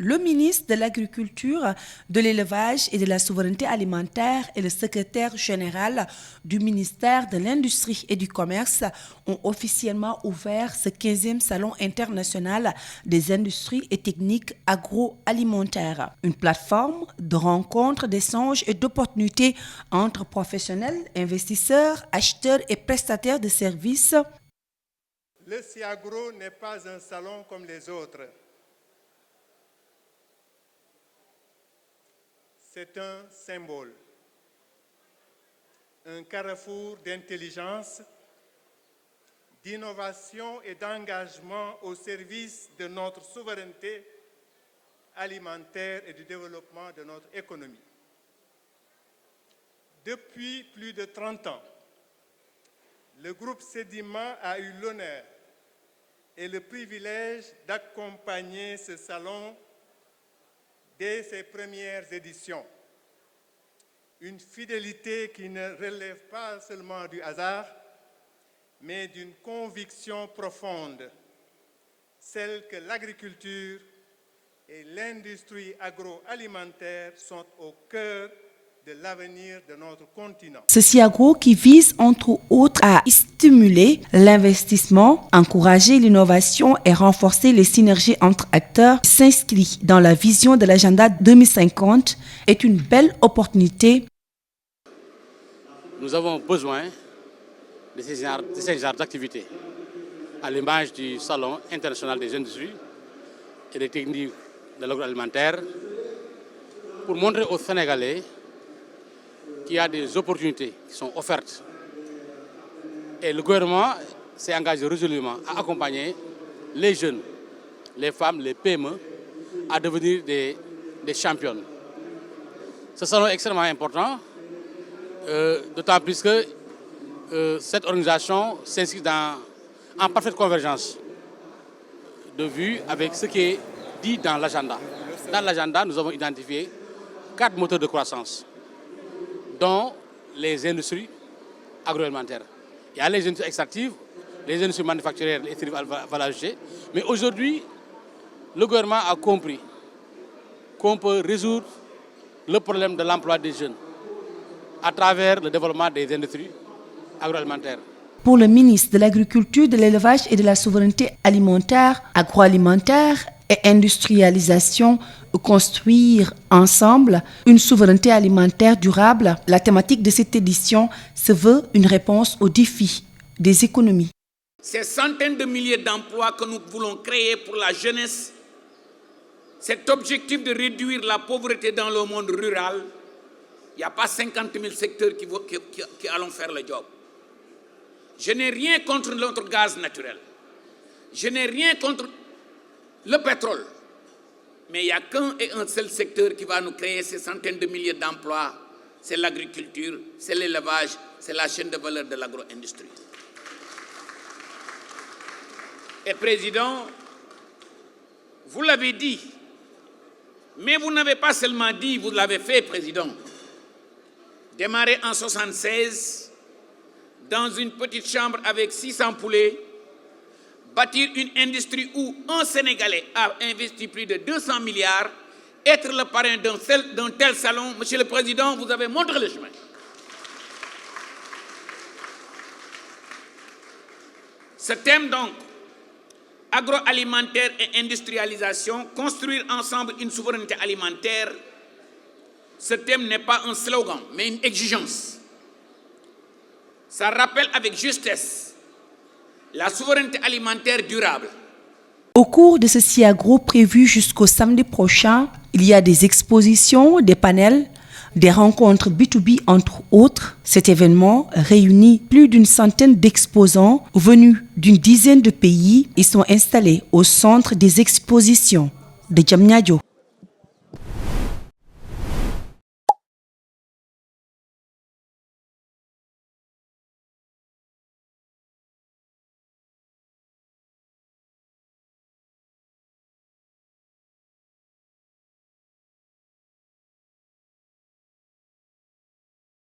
Le ministre de l'Agriculture, de l'Élevage et de la Souveraineté alimentaire et le secrétaire général du ministère de l'Industrie et du Commerce ont officiellement ouvert ce 15e Salon international des industries et techniques agroalimentaires. Une plateforme de rencontres, d'échanges et d'opportunités entre professionnels, investisseurs, acheteurs et prestataires de services. Le SIAGRO n'est pas un salon comme les autres. C'est un symbole, un carrefour d'intelligence, d'innovation et d'engagement au service de notre souveraineté alimentaire et du développement de notre économie. Depuis plus de 30 ans, le groupe Sedima a eu l'honneur et le privilège d'accompagner ce salon dès ses premières éditions. Une fidélité qui ne relève pas seulement du hasard, mais d'une conviction profonde, celle que l'agriculture et l'industrie agroalimentaire sont au cœur de l'avenir de notre continent. Ce SIAGRO qui vise entre autres à stimuler l'investissement, encourager l'innovation et renforcer les synergies entre acteurs s'inscrit dans la vision de l'agenda 2050 est une belle opportunité. Nous avons besoin de ces genres d'activités, à l'image du Salon international des industries et des techniques de l'agroalimentaire, pour montrer aux Sénégalais qu'il y a des opportunités qui sont offertes. Et le gouvernement s'est engagé résolument à accompagner les jeunes, les femmes, les PME à devenir des championnes. Ce salon est extrêmement important, d'autant plus que cette organisation s'inscrit en parfaite convergence de vue avec ce qui est dit dans l'agenda. Dans l'agenda, nous avons identifié 4 moteurs de croissance, dont les industries agroalimentaires. Il y a les industries extractives, les industries manufacturières, les services à valeur ajoutée. Mais aujourd'hui, le gouvernement a compris qu'on peut résoudre le problème de l'emploi des jeunes à travers le développement des industries agroalimentaires. Pour le ministre de l'Agriculture, de l'Élevage et de la Souveraineté alimentaire, agroalimentaire et industrialisation, construire ensemble une souveraineté alimentaire durable, la thématique de cette édition se veut une réponse aux défis des économies. Ces centaines de milliers d'emplois que nous voulons créer pour la jeunesse, cet objectif de réduire la pauvreté dans le monde rural, il n'y a pas 50 000 secteurs qui allons faire le job. Je n'ai rien contre notre gaz naturel. Je n'ai rien contre le pétrole. Mais il n'y a qu'un et un seul secteur qui va nous créer ces centaines de milliers d'emplois. C'est l'agriculture, c'est l'élevage, c'est la chaîne de valeur de l'agro-industrie. Et Président, vous l'avez dit, mais vous n'avez pas seulement dit, vous l'avez fait, Président. Démarré en 1976, dans une petite chambre avec 600 poulets, bâtir une industrie où un Sénégalais a investi plus de 200 milliards, être le parrain d'un tel salon, Monsieur le Président, vous avez montré le chemin. Ce thème donc, agroalimentaire et industrialisation, construire ensemble une souveraineté alimentaire, ce thème n'est pas un slogan, mais une exigence. Ça rappelle avec justesse la souveraineté alimentaire durable. Au cours de ce SIAGRO prévu jusqu'au samedi prochain, il y a des expositions, des panels, des rencontres B2B entre autres. Cet événement réunit plus d'une centaine d'exposants venus d'une dizaine de pays. Ils sont installés au centre des expositions de Diamniadio.